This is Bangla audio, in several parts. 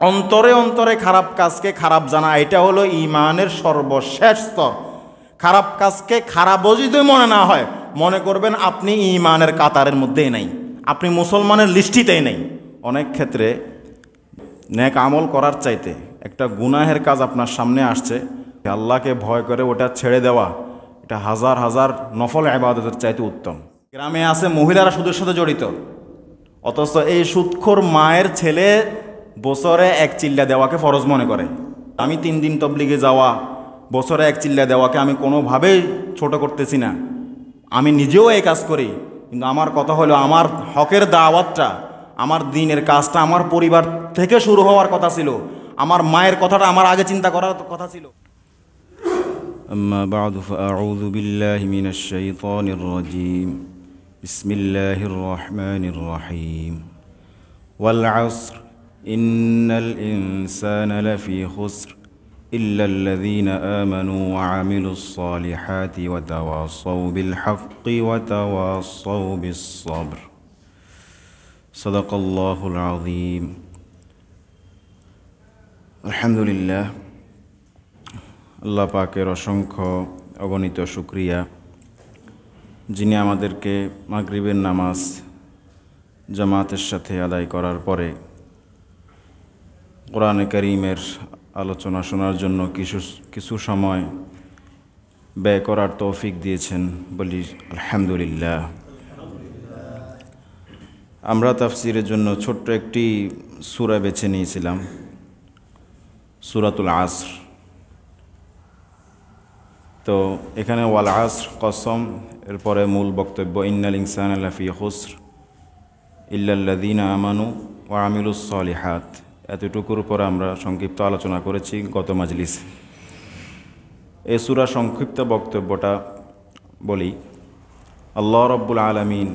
অন্তরে অন্তরে খারাপ কাজকে খারাপ জানা, এটা হলো ঈমানের সর্বশেষ স্তর। খারাপ কাজকে খারাপও যদি মনে না হয়, মনে করবেন আপনি ঈমানের কাতারের মধ্যেই নাই, আপনি মুসলমানের লিস্টিতেই নেই। অনেক ক্ষেত্রে নেক আমল করার চাইতে একটা গুনাহের কাজ আপনার সামনে আসছে, আল্লাহকে ভয় করে ওটা ছেড়ে দেওয়া, এটা হাজার হাজার নফল ইবাদতের চাইতে উত্তম। গ্রামে আছে মহিলারা সুদের সাথে জড়িত, অথচ এই সুদখোর মায়ের ছেলে বছরে 1 চিল্লা দেওয়াকে ফরজ মনে করে। আমি 3 দিন তবলিগে যাওয়া, বছরে 1 চিল্লা দেওয়াকে আমি কোনোভাবেই ছোট করতেছি না, আমি নিজেও এই কাজ করি। কিন্তু আমার কথা হলো, আমার হকের দাওয়াতটা, আমার দ্বীনের কাজটা আমার পরিবার থেকে শুরু হওয়ার কথা ছিল, আমার মায়ের কথাটা আমার আগে চিন্তা করার কথা ছিল। আম্মা বা'দু ফাআউযু বিল্লাহি মিনাশ শাইতানির রাজীম। বিসমিল্লাহির রহমানির রহিম। ওয়াল আসর ইন্নাল ইনসানা লাফি খুসর ইল্লাল্লাযীনা আমানু ওয়া আমিলুস সালিহাতি ওয়া তাওয়াসাউ বিল হাক্কি ওয়া তাওয়াসাউ বিস সাবর। সাদাকাল্লাহুল আযীম। আলহামদুলিল্লাহ, আল্লাহ পাকের অসংখ্য অগণিত শুকরিয়া, যিনি আমাদেরকে মাগরিবের নামাজ জামাতের সাথে আদায় করার পরে কোরআনে কারীমের আলোচনা শোনার জন্য কিছু সময় ব্যয় করার তৌফিক দিয়েছেন, বলি আলহামদুলিল্লাহ। আমরা তাফসিরের জন্য ছোট্ট একটি সূরা বেছে নিয়েছিলাম, সূরাতুল আসর। তো এখানে ওয়াল আসর, কসম, এরপরে মূল বক্তব্য ইন্নাল ইনসানা লাফি খুসর ইল্লাল্লাযীনা আমানু ওয়া আমিলুস সালিহাত। এতটুকুর উপর আমরা সংক্ষিপ্ত আলোচনা করেছি গত মাজলিসে। এই সূরার সংক্ষিপ্ত বক্তব্যটা বলি। আল্লাহ রাব্বুল আলামিন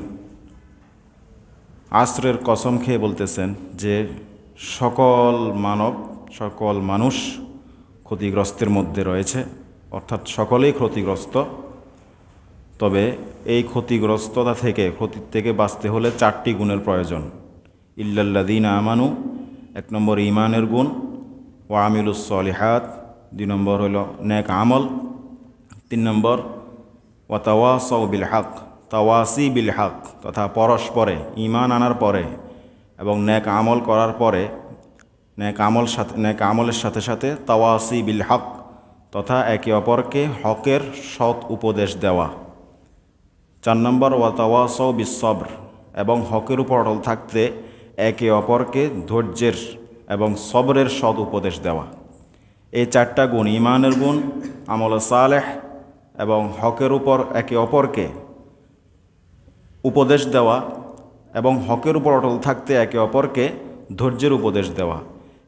আসরের কসম খেয়ে বলতেছেন যে সকল মানুষ ক্ষতিগ্রস্তের মধ্যে রয়েছে, অর্থাৎ সকলেই ক্ষতিগ্রস্ত। তবে এই ক্ষতিগ্রস্ততা থেকে বাঁচতে হলে 4টি গুণের প্রয়োজন। ইল্লাল্লাযীনা আমানু, 1 নম্বর ঈমানের গুণ, ওয়া আমিলুস সালিহাত, 2 নম্বর হলো নেক আমল, 3 নম্বর ওয়া তাওয়াসাউ বিল হক, তাওয়াসি বিল হক, তথা পরস্পরে ঈমান আনার পরে এবং নেক আমল করার পরে নেক আমলের সাথে সাথে তাওয়াসি বিল হক, তথা একে অপরকে হকের সৎ উপদেশ দেওয়া। 4 নম্বর ওয়া তাওয়াসাউ বিস সবর, এবং হকের উপর অটল থাকতে একে অপরকে ধৈর্যের এবং সবরের সৎ উপদেশ দেওয়া। এই 4টা গুণ, ঈমানের গুণ, আমলে সালেহ এবং হকের উপর একে অপরকে উপদেশ দেওয়া এবং হকের উপর অটল থাকতে একে অপরকে ধৈর্যের উপদেশ দেওয়া,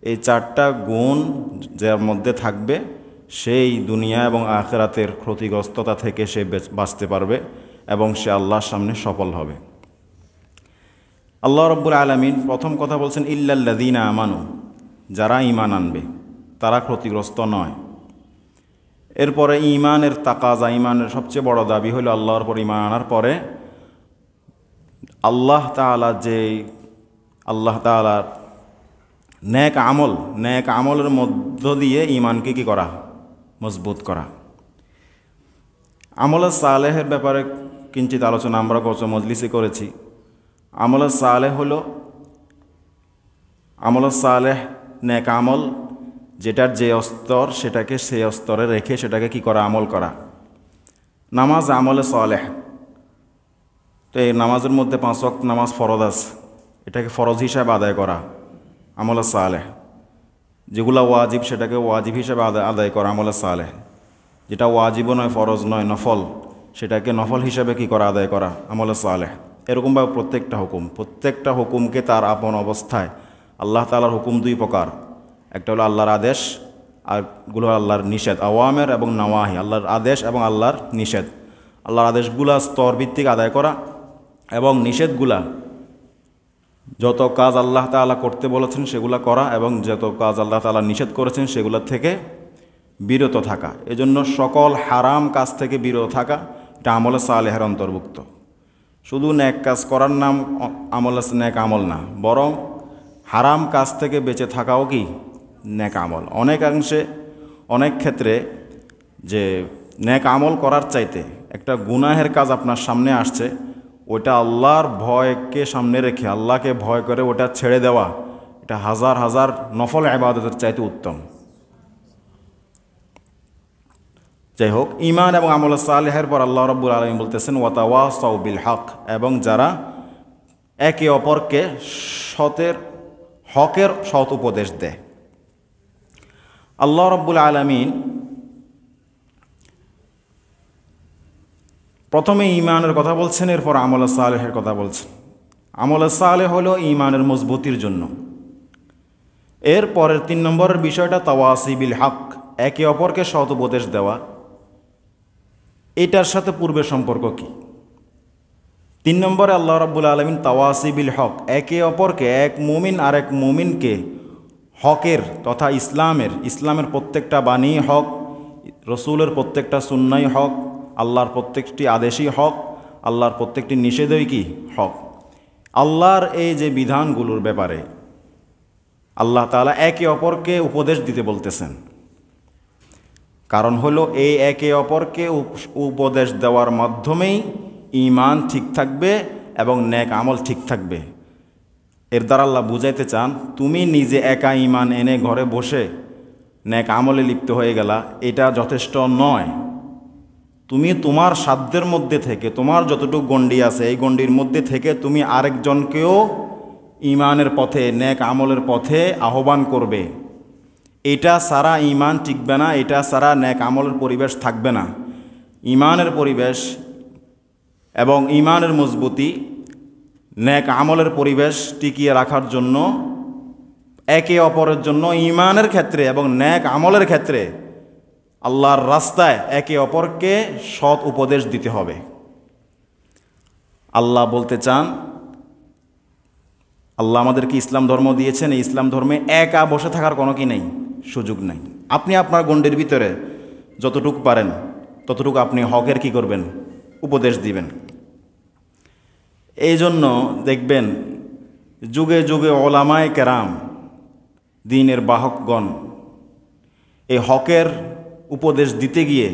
এই 4টা গুণ যার মধ্যে থাকবে সেই দুনিয়া এবং আখিরাতের ক্ষতিগ্রস্ততা থেকে সে বাঁচতে পারবে এবং সে আল্লাহর সামনে সফল হবে। আল্লাহ রাব্বুল আলামিন প্রথম কথা বলছেন ইল্লাল্লাযীনা আমানু, যারা ঈমান আনবে তারা ক্ষতিগ্রস্ত নয়। এরপরে ঈমানের তাকাজা, ঈমানের সবচেয়ে বড় দাবি হলো আল্লাহর উপর ঈমান আনার পরে আল্লাহ তাআলার নেক আমলের মধ্য দিয়ে ঈমানকে কি করা? মজবুত করা। আমলে সালেহের ব্যাপারে কিঞ্চিত আলোচনা আমরা গত মজলিসে করেছি। আমলে সালেহ হলো আমলে সালেহ, নেক আমল, যেটার যে স্তর সেটাকে সেই স্তরে রেখে সেটাকে কি করা? আমল করা। নামাজ আমলে সালেহ। তো এই নামাজের মধ্যে 5 ওয়াক্ত নামাজ ফরজ আছে, এটাকে ফরজ হিসাবে আদায় করা আমলে সালেহ। যেগুলো ওয়াজিব সেটাকে ওয়াজিব হিসাবে আদায় করা আমলে সালেহ। যেটা ওয়াজিবও নয়, ফরজ নয়, নফল, সেটাকে নফল হিসাবে কি করা? আদায় করা আমলে সালেহ। এরকমভাবে প্রত্যেকটা হুকুমকে তার আপন অবস্থায়, আল্লাহ তাআলার হুকুম 2 প্রকার, একটা হলো আল্লাহর আদেশ, আরগুলো আল্লাহর নিষেধ, আওয়ামের এবং নাওয়াহি, আল্লাহর আদেশ এবং আল্লাহর নিষেধ। আল্লাহর আদেশগুলা স্তর ভিত্তিক আদায় করা এবং নিষেধগুলা, যত কাজ আল্লাহ তাআলা করতে বলেছেন সেগুলা করা এবং যত কাজ আল্লাহ তাআলা নিষেধ করেছেন সেগুলোর থেকে বিরত থাকা। এজন্য সকল হারাম কাজ থেকে বিরত থাকা এটা আমলে সালেহের অন্তর্ভুক্ত। শুধু নেক কাজ করার নাম আমলে নেক আমল না, বরং হারাম কাজ থেকে বেঁচে থাকাও কি নেক আমল। অনেকাংশে অনেক ক্ষেত্রে যে নেক আমল করার চাইতে একটা গুনাহের কাজ আপনার সামনে আসছে, ওটা আল্লাহর ভয়কে সামনে রেখে আল্লাহকে ভয় করে ওটা ছেড়ে দেওয়া, এটা হাজার হাজার নফল ইবাদতের চাইতে উত্তম। যাই হোক, ঈমান এবং আমল সালেহের পর আল্লাহ রাব্বুল আলামিন বলতেছেন ওয়াতাওয়াসাউ বিল হক, এবং যারা একে অপরকে হকের সৎ উপদেশ দেয়। আল্লাহ রাব্বুল আলামিন প্রথমে ঈমানের কথা বলছেন, এরপর আমল সালেহের কথা বলছেন। আমল সালেহ হলো ঈমানের মজবুতির জন্য। এর পরের 3 নম্বরের বিষয়টা তাওয়াসি বিল হক, একে অপরকে সৎ উপদেশ দেওয়া। এটার সাথে পূর্বের সম্পর্ক কি? 3 নম্বরে আল্লাহ রাব্বুল আলামিন তাওয়াসি বিল হক, একে অপরকে, এক মুমিন আর এক মুমিনকে হকের তথা ইসলামের প্রত্যেকটা বাণী হক, রসুলের প্রত্যেকটা সুন্নাই হক, আল্লাহর প্রত্যেকটি আদেশই হক, আল্লাহর প্রত্যেকটি নিষেধই কি হক। আল্লাহর এই যে বিধানগুলোর ব্যাপারে আল্লাহ তাআলা একে অপরকে উপদেশ দিতে বলতেছেন। কারণ হলো এই একে অপরকে উপদেশ দেওয়ার মাধ্যমেই ঈমান ঠিক থাকবে এবং নেক আমল ঠিক থাকবে। এর দ্বারা আল্লাহ বুঝাইতে চান, তুমি নিজে একা ঈমান এনে ঘরে বসে নেক আমলে লিপ্ত হয়ে গেলা, এটা যথেষ্ট নয়। তুমি তোমার সাধ্যের মধ্যে থেকে, তোমার যতটুকু গণ্ডি আছে এই গণ্ডির মধ্যে থেকে তুমি আরেকজনকেও ঈমানের পথে, নেক আমলের পথে আহ্বান করবে। এটা সারা ঈমান টিকবে না, এটা সারা নেক আমলের পরিবেশ থাকবে না। ঈমানের পরিবেশ এবং ঈমানের মজবুতি, নেক আমলের পরিবেশ টিকিয়ে রাখার জন্য একে অপরের জন্য ঈমানের ক্ষেত্রে এবং নেক আমলের ক্ষেত্রে আল্লাহর রাস্তায় একে অপরকে সৎ উপদেশ দিতে হবে। আল্লাহ বলতে চান, আল্লাহ আমাদেরকে ইসলাম ধর্ম দিয়েছেন, এই ইসলাম ধর্মে একা বসে থাকার কোনো কি নেই, সুযোগ নাই। আপনি আপনার গণ্ডির ভিতরে যতটুকু পারেন ততটুকু আপনি হকের কি করবেন, উপদেশ দিবেন। এই জন্য দেখবেন যুগে যুগে ওলামায়ে কেরাম, দ্বীনের বাহকগণ এই হকের উপদেশ দিতে গিয়ে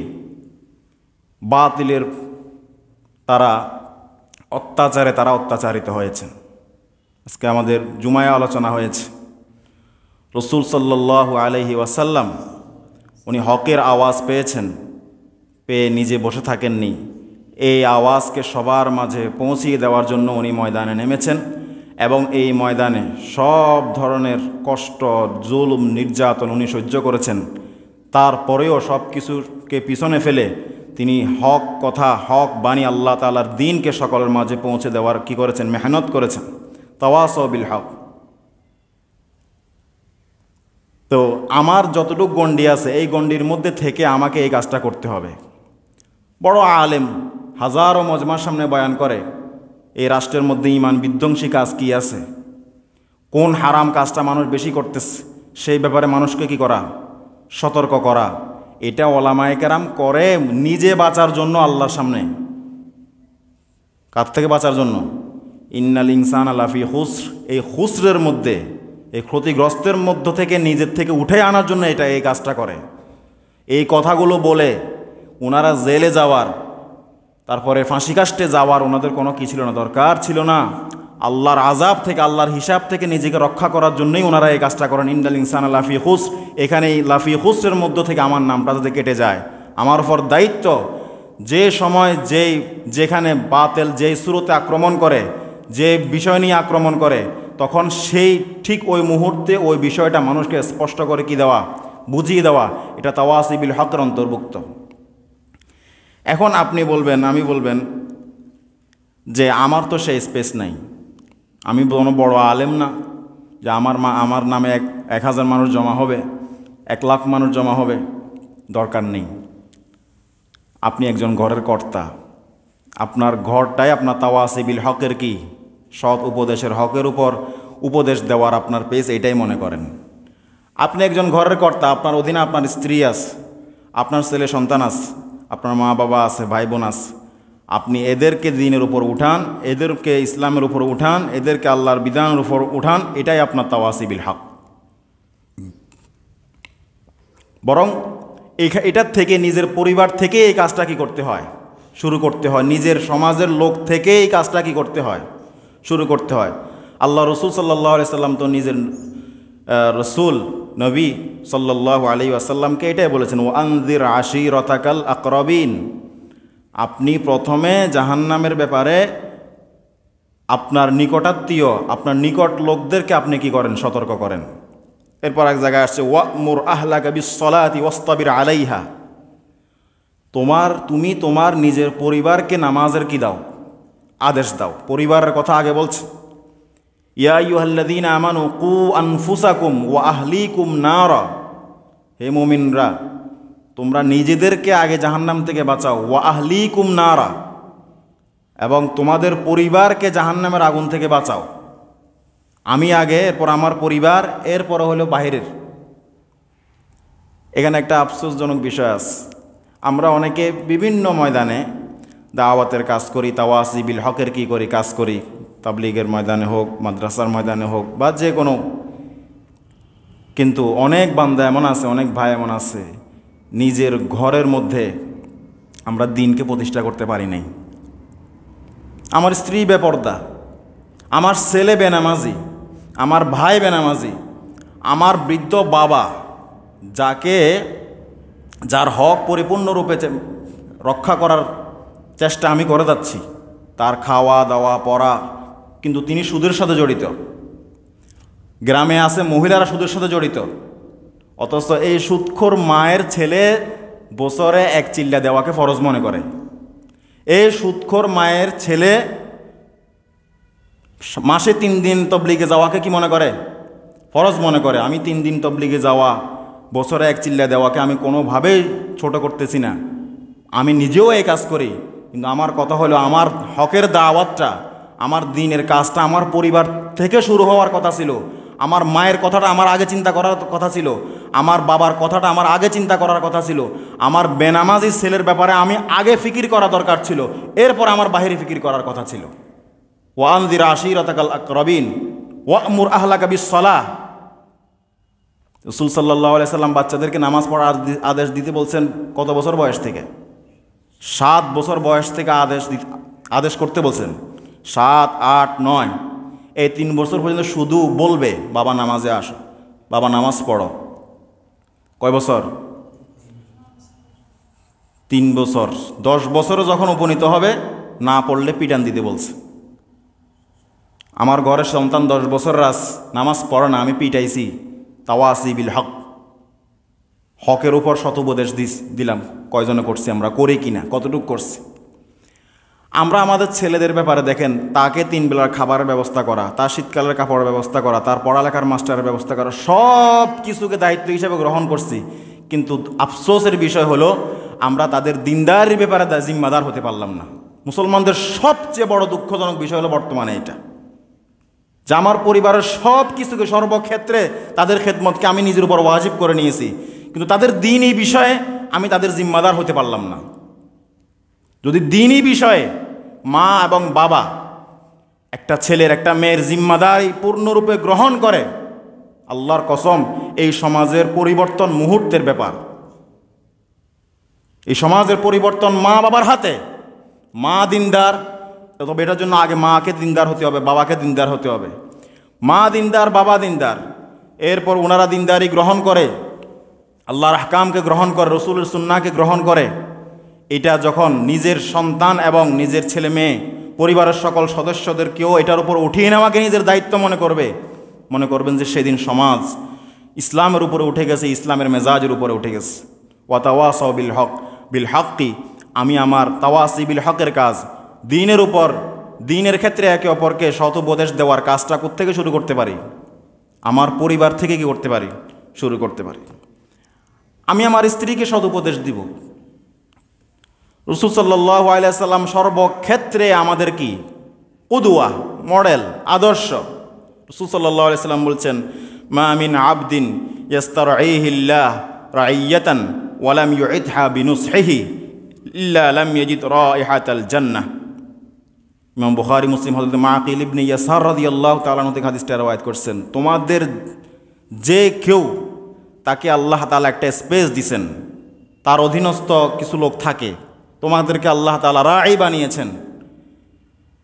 বাতিলের অত্যাচারে তারা অত্যাচারিত হয়েছেন। আজকে আমাদের জুমায় আলোচনা হয়েছে, রসুল সাল্লাল্লাহু আলাইহি ওয়াসাল্লাম উনি হকের আওয়াজ পেয়েছেন, পেয়ে নিজে বসে থাকেননি। এই আওয়াজকে সবার মাঝে পৌঁছিয়ে দেওয়ার জন্য উনি ময়দানে নেমেছেন, এবং এই ময়দানে সব ধরনের কষ্ট, জুলুম, নির্যাতন উনি সহ্য করেছেন। তারপরেও সব কিছুকে পিছনে ফেলে তিনি হক কথা, হক বাণী, আল্লাহ তাআলার দ্বীনকে সকলের মাঝে পৌঁছে দেওয়ার কি করেছেন, মেহনত করেছেন। তাওয়াসাউ বিল হক। তো আমার যতটুকু গণ্ডি আছে এই গণ্ডির মধ্যে থেকে আমাকে এই কাজটা করতে হবে। বড় আলেম হাজারো মজমার সামনে বয়ান করে এই রাষ্ট্রের মধ্যে ঈমান বিধ্বংসী কাজ কি আছে, কোন হারাম কাজটা মানুষ বেশি করতেছে, সেই ব্যাপারে মানুষকে কি করা, সতর্ক করা। এটা ওলামায়ে কেরাম করে নিজে বাঁচার জন্য, আল্লাহর সামনে। কার থেকে বাঁচার জন্য? ইন্নাল ইনসানা লাফি খুসর, এই খুসরের মধ্যে, এই ক্ষতিগ্রস্তের মধ্য থেকে নিজের থেকে উঠে আনার জন্য এটা এই কাজটা করে। এই কথাগুলো বলে ওনারা জেলে যাওয়ার, তারপরে ফাঁসি কাস্টে যাওয়ার ওনাদের কোনো কি ছিল না, দরকার ছিল না। আল্লাহর আযাব থেকে, আল্লাহর হিসাব থেকে নিজেকে রক্ষা করার জন্যই ওনারা এই কাজটা করেন। ইন্নাল ইনসানা লাফি খুসর, এখানে এই লাফি খুসরের মধ্য থেকে আমার নামটা যাতে কেটে যায়। আমার উপর দায়িত্ব, যে সময় যেখানে বাতিল যেই সুরতে আক্রমণ করে, যে বিষয় নিয়ে আক্রমণ করে, তখন সেই ঠিক ওই মুহূর্তে ওই বিষয়টা মানুষকে স্পষ্ট করে কি দেওয়া, বুঝিয়ে দেওয়া। এটা তাওয়াসি বিল হকের অন্তর্ভুক্ত। এখন আপনি বলবেন, আমি বলবেন যে আমার তো সেই স্পেস নাই, আমি কোনো বড় আলেম না যে আমার নামে 1000 মানুষ জমা হবে, 1 লাখ মানুষ জমা হবে। দরকার নেই। আপনি একজন ঘরের কর্তা, আপনার ঘরটাই আপনার তাওয়াসি বিল হকের কি, সৎ উপদেশের হকের উপর উপদেশ দেওয়ার আপনার পেজ, এইটাই মনে করেন। আপনি একজন ঘরের কর্তা, আপনার অধীনে আপনার স্ত্রী আছে, আপনার ছেলে সন্তান আছে, আপনার মা বাবা আছে, ভাই বোন আছে। আপনি এদেরকে দ্বীনের উপর উঠান, এদেরকে ইসলামের উপর উঠান, এদেরকে আল্লাহর বিধানের উপর উঠান, এটাই আপনার তাওয়াসি বিল হক। বরং এটার থেকে নিজের পরিবার থেকে এই কাজটা কি করতে হয়, শুরু করতে হয়। নিজের সমাজের লোক থেকে এই কাজটা কি করতে হয়, শুরু করতে হয়। আল্লাহ রসুল সাল্লাল্লাহু আলাইহি সাল্লাম তো নিজের রসুল নবী সাল্লাল্লাহু আলাইহি ওয়াসাল্লামকে এটাই বলেছেন, ও আনজির আশিরাতাকাল আকরাবিন। আপনি প্রথমে জাহান্নামের ব্যাপারে আপনার নিকটাত্মীয়, আপনার নিকট লোকদেরকে আপনি কি করেন, সতর্ক করেন। এরপর এক জায়গায় আসছে ওয়ামুর আহলাকা বিসসালাতি ওয়াসতাবির আলাইহা। তুমি তোমার নিজের পরিবারকে নামাজের কি দাও, আদেশ দাও। পরিবারের কথা আগে বলছে, ইয়া আইয়ুহাল্লাযীনা আমানু কু আনফুসাকুম ওয়া আহলিকুম নারা। হে মুমিনরা, তোমরা নিজেদেরকে আগে জাহান্নাম থেকে বাঁচাও, ওয়া আহলিকুম নারা, এবং তোমাদের পরিবারকে জাহান্নামের আগুন থেকে বাঁচাও। আমি আগে, এরপর আমার পরিবার, এরপর হলো বাহিরের। এখানে একটা আফসোসজনক বিষয় আছে, আমরা অনেকে বিভিন্ন ময়দানে দাওয়াতের কাজ করি, তাওয়াসি বিল হকের কি করি, কাজ করি, তাবলীগের ময়দানে হোক, মাদ্রাসার ময়দানে হোক, বা যে কোনো। কিন্তু অনেক বান্দা এমন আছে, অনেক ভাই এমন আছে, নিজের ঘরের মধ্যে আমরা দ্বীনকে প্রতিষ্ঠা করতে পারি নাই। আমার স্ত্রী বেপর্দা, আমার ছেলে বেনামাজি, আমার ভাই বেনামাজি, আমার বৃদ্ধ বাবা, যার হক পরিপূর্ণরূপে রক্ষা করার চেষ্টা আমি করে যাচ্ছি, তার খাওয়া দাওয়া পড়া, কিন্তু তিনি সুদের সাথে জড়িত। গ্রামে আছে মহিলারা সুদের সাথে জড়িত, অথচ এই সুদখোর মায়ের ছেলে বছরে 1 চিল্লা দেওয়াকে ফরজ মনে করে। এই সুদখোর মায়ের ছেলে মাসে 3 দিন তবলিগে যাওয়াকে কি মনে করে, ফরজ মনে করে। আমি 3 দিন তবলিগে যাওয়া, বছরে 1 চিল্লা দেওয়াকে আমি কোনোভাবেই ছোট করতেছি না, আমি নিজেও এই কাজ করি। কিন্তু আমার কথা হলো, আমার হকের দাওয়াতটা, আমার দ্বীনের কাজটা আমার পরিবার থেকে শুরু হওয়ার কথা ছিল। আমার মায়ের কথাটা আমার আগে চিন্তা করার কথা ছিল, আমার বাবার কথাটা আমার আগে চিন্তা করার কথা ছিল, আমার বেনামাজি ছেলের ব্যাপারে আমি আগে ফিকির করা দরকার ছিল, এরপর আমার বাহিরে ফিকির করার কথা ছিল। ওয়ানজির আশিরাতাকাল আকরাবিন ওয়ামুর আহলাকা বিসসালাহ। রাসূল সাল্লাল্লাহু আলাইহি সাল্লাম বাচ্চাদেরকে নামাজ পড়ার আদেশ দিতে বলছেন কত বছর বয়স থেকে? 7 বছর বয়স থেকে আদেশ করতে বলছেন। 7, 8, 9 এই 3 বছর পর্যন্ত শুধু বলবে, বাবা নামাজে আসো, বাবা নামাজ পড়ো। কয় বছর? 3 বছর। 10 বছরে যখন উপনীত হবে, না পড়লে পিটান দিতে বলছে। আমার ঘরের সন্তান 10 বছর নামাজ পড়ে না, আমি পিটাইছি। তাওয়াসি বিল হক, হকের উপর শতোপদেশ দিলাম। কয়জনে করছি আমরা, করি কিনা, কতটুকু করছি? আমরা আমাদের ছেলেদের ব্যাপারে দেখেন, তাকে 3 বেলার খাবারের ব্যবস্থা করা, তার শীতকালের কাপড়ের ব্যবস্থা করা, তার পড়ালেখার মাস্টারের ব্যবস্থা করা, সব কিছুকে দায়িত্ব হিসেবে গ্রহণ করছি। কিন্তু আফসোসের বিষয় হলো, আমরা তাদের দিনদারির ব্যাপারে জিম্মাদার হতে পারলাম না। মুসলমানদের সবচেয়ে বড় দুঃখজনক বিষয় হলো বর্তমানে এটা, যে আমার পরিবারের সব কিছুকে, সর্বক্ষেত্রে তাদের খেদমতকে আমি নিজের উপর ওয়াজিব করে নিয়েছি, কিন্তু তাদের দ্বীনি বিষয়ে আমি তাদের জিম্মাদার হতে পারলাম না। যদি দ্বীনি বিষয়ে মা এবং বাবা একটা ছেলের, একটা মেয়ের জিম্মাদারি পূর্ণরূপে গ্রহণ করে, আল্লাহর কসম, এই সমাজের পরিবর্তন মুহূর্তের ব্যাপার। এই সমাজের পরিবর্তন মা বাবার হাতে। মা দিনদার, তবে এটার জন্য আগে মাকে দিনদার হতে হবে, বাবাকে দিনদার হতে হবে। মা দিনদার, বাবা দিনদার, এরপর ওনারা দিনদারি গ্রহণ করে, আল্লাহর আহকামকে গ্রহণ করে, রসুলের সুন্নাহকে গ্রহণ করে। এটা যখন নিজের সন্তান এবং নিজের ছেলে মেয়ে, পরিবারের সকল সদস্যদেরকেও এটার উপর উঠিয়ে নেওয়াকে নিজের দায়িত্ব মনে করবেন যে সেদিন সমাজ ইসলামের উপরে উঠে গেছে, ইসলামের মেজাজের উপরে উঠে গেছে। ওয়াতাওয়াসাউ বিল হক্কি, আমি আমার তাওয়াসি বিল হকের কাজ, দ্বীনের উপর, দ্বীনের ক্ষেত্রে একে অপরকে শতোপদেশ দেওয়ার কাজটা কোত্থেকে শুরু করতে পারি? আমার পরিবার থেকে কি করতে পারি? শুরু করতে পারি। আমি আমার স্ত্রীকে সদুপদেশ দিব। রাসূল সাল্লাল্লাহু আলাইহি সাল্লাম সর্বক্ষেত্রে আমাদের কি কুদওয়া, মডেল, আদর্শ। রাসূল সাল্লাল্লাহু আলাইহি সাল্লাম বলছেন, মা মিন আবদিন ইস্তারঈহিল্লাহ রাইয়াতান ওয়া লাম ইউইদহা বিনুসহিহি ইল্লা লাম ইয়াজিদ রাইহাতাল জান্নাহ। ইমাম বুখারী মুসলিম হযরত মাকিল ইবনে ইয়াসার রাদিয়াল্লাহু তাআলা আনহু থেকে হাদিসটা রওয়ায়াত করছেন, তোমাদের যে কেউ তাকে আল্লাহ তাআলা একটা স্পেস দিছেন, তার অধীনস্থ কিছু লোক থাকে, তোমাদেরকে আল্লাহ তাআলা রাঈ বানিয়েছেন,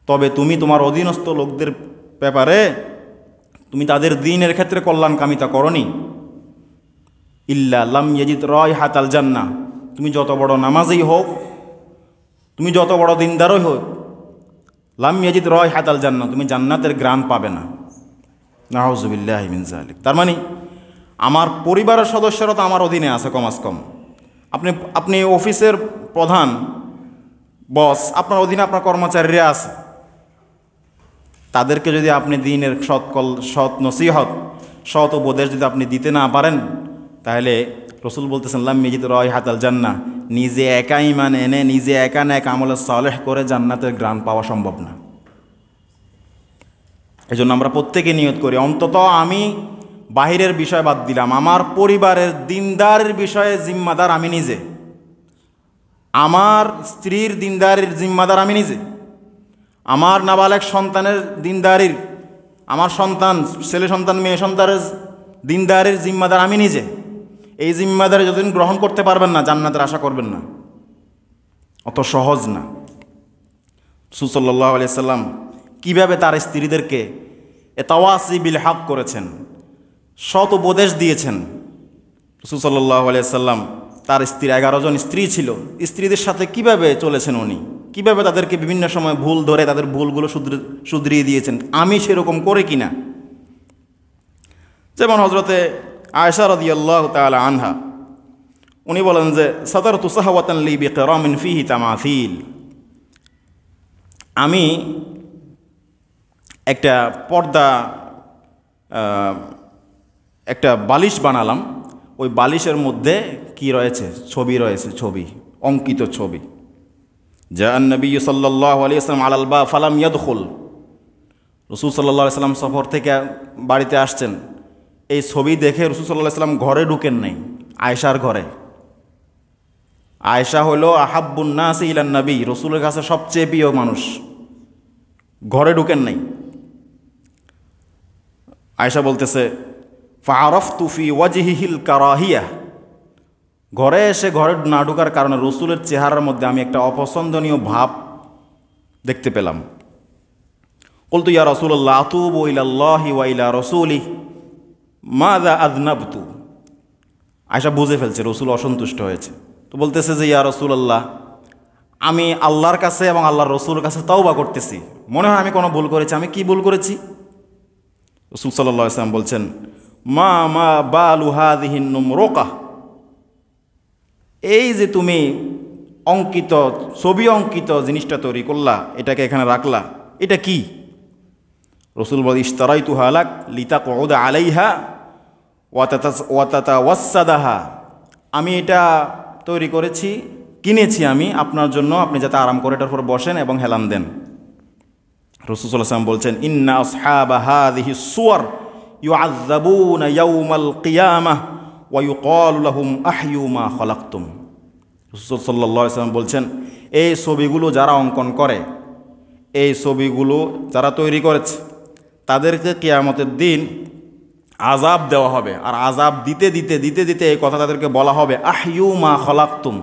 তবে তুমি তোমার অধীনস্থ লোকদের ব্যাপারে তুমি তাদের দ্বীনের ক্ষেত্রে কল্যাণকামিতা করনি। ইল্লা লাম ইয়াজিদ রাইহাতাল জান্নাহ, তুমি যত বড় নামাজই হোক, তুমি যত বড় দিনদারই হোক, লাম ইয়াজিদ রাইহাতাল জান্নাহ, তুমি জান্নাতের ঘ্রাণ পাবে না। নাউযুবিল্লাহি মিন যালিক। তার মানে আমার পরিবারের সদস্যরা তো আমার অধীনে আছে কমাস কম। আপনি অফিসের প্রধান, বস, আপনার অধীনে আপনার কর্মচারীরা আছে, তাদেরকে যদি আপনি দ্বীনের সৎ নসিহত, সৎ উপদেশ যদি আপনি দিতে না পারেন, তাহলে রসুল বলতেছেন লাম ইয়াজিদ রাইহাতাল জান্নাহ, নিজে একা ঈমান এনে নিজে একা নেক আমলে সালেহ করে জান্নাতের ঘ্রাণ পাওয়া সম্ভব না। এই জন্য আমরা প্রত্যেকে নিয়ত করি, অন্তত আমি বাহিরের বিষয় বাদ দিলাম, আমার পরিবারের দিনদারের বিষয়ে জিম্মাদার আমি নিজে, আমার স্ত্রীর দিনদারির জিম্মাদার আমি নিজে, আমার নাবালেক সন্তানের দিনদারির, আমার সন্তান, ছেলে সন্তান মেয়ে সন্তানের দিনদারির জিম্মাদার আমি নিজে। এই জিম্মাদারি যতদিন গ্রহণ করতে পারবেন না, জান্নাতের আশা করবেন না, অত সহজ না। রাসূল সাল্লাল্লাহু আলাইহি সাল্লাম কীভাবে তার স্ত্রীদেরকে তাওয়াসি বিল হক করেছেন, সৎ উপদেশ দিয়েছেন। রাসূল সাল্লাল্লাহু আলাইহি সাল্লাম তার স্ত্রী 11 জন স্ত্রী ছিল, স্ত্রীদের সাথে কিভাবে চলেছেন উনি, কিভাবে তাদেরকে বিভিন্ন সময় ভুল ধরে তাদের ভুলগুলো শুধরিয়ে দিয়েছেন, আমি সেরকম করে কিনা। যেমন হজরতে আয়েশা রাদিয়াল্লাহু তাআলা আনহা, উনি বলেন যে সাতারতু সাহওয়াতান লি বিকিরামিন ফিহি তামাথিল, আমি একটা পর্দা, একটা বালিশ বানালাম, ওই বালিশের মধ্যে কি রয়েছে, ছবি রয়েছে, ছবি, অঙ্কিত ছবি। জাআন নবী সাল্লাল্লাহু আলাইহি ওয়াসাল্লাম আলাল বাব ফালাম ইয়াদখুল, রাসূল সাল্লাল্লাহু আলাইহি ওয়াসাল্লাম সফর থেকে বাড়িতে আসছেন, এই ছবি দেখে রাসূল সাল্লাল্লাহু আলাইহি ওয়াসাল্লাম ঘরে ঢুকেন নাই, আয়েশার ঘরে। আয়েশা হলো আহাব্বুন নাস ইলান নবী, রাসূলের কাছে সবচেয়ে প্রিয় মানুষ, ঘরে ঢুকেন নাই। আয়েশা বলতেছে ফাআরাফতু ফি ওয়াজহিহিল কারাহিয়া, ঘরে এসে ঘরে না ঢোকার কারণে রসুলের চেহারার মধ্যে আমি একটা অপছন্দনীয় ভাব দেখতে পেলাম। কুলতু ইয়া রাসূলুল্লাহ আতুবু ইলাল্লাহি ওয়া ইলা রাসূলিহি মাযা আযনাবতু। আয়েশা বুঝে ফেলছে রসুল অসন্তুষ্ট হয়েছে, তো বলতেছে যে ইয়া রাসূলুল্লাহ, আমি আল্লাহর কাছে এবং আল্লাহর রসুলের কাছে তাওবা করতেছি, মনে হয় আমি কোনো ভুল করেছি, আমি কি ভুল করেছি? রাসূল সাল্লাল্লাহু আলাইহি ওয়াসাল্লাম বলছেন মা মা বালু হাযিহিন নুমরুকা, এই যে তুমি অঙ্কিত ছবি অঙ্কিত জিনিসটা তৈরি করলা, এটাকে এখানে রাখলা, এটা কি? রসুল বল ইশতারাইতুহা লাক লিতাকউদা আলাইহা ওয়া তাতাওয়াসসাদাহা, আমি এটা তৈরি করেছি, কিনেছি আমি আপনার জন্য, আপনি যাতে আরাম করে এটার উপর বসেন এবং হেলান দেন। রাসূল সাল্লাল্লাহু আলাইহি ওয়াসাল্লাম বলছেন ইন্না আসহাবা হাযিহি সুওয়ার ইউআযাবুনা ইয়াওমাল কিয়ামাহ ওয়া ইউকালু লাহুম আহইউ মা খালাকতুম। রাসূল সাল্লাল্লাহু আলাইহি ওয়াসাল্লাম বলছেন এই ছবিগুলো যারা অঙ্কন করে, এই ছবিগুলো যারা তৈরি করেছে, তাদেরকে কিয়ামতের দিন আযাব দেওয়া হবে, আর আযাব দিতে দিতে দিতে দিতে এই কথা তাদেরকে বলা হবে আহইউ মা খালাকতুম,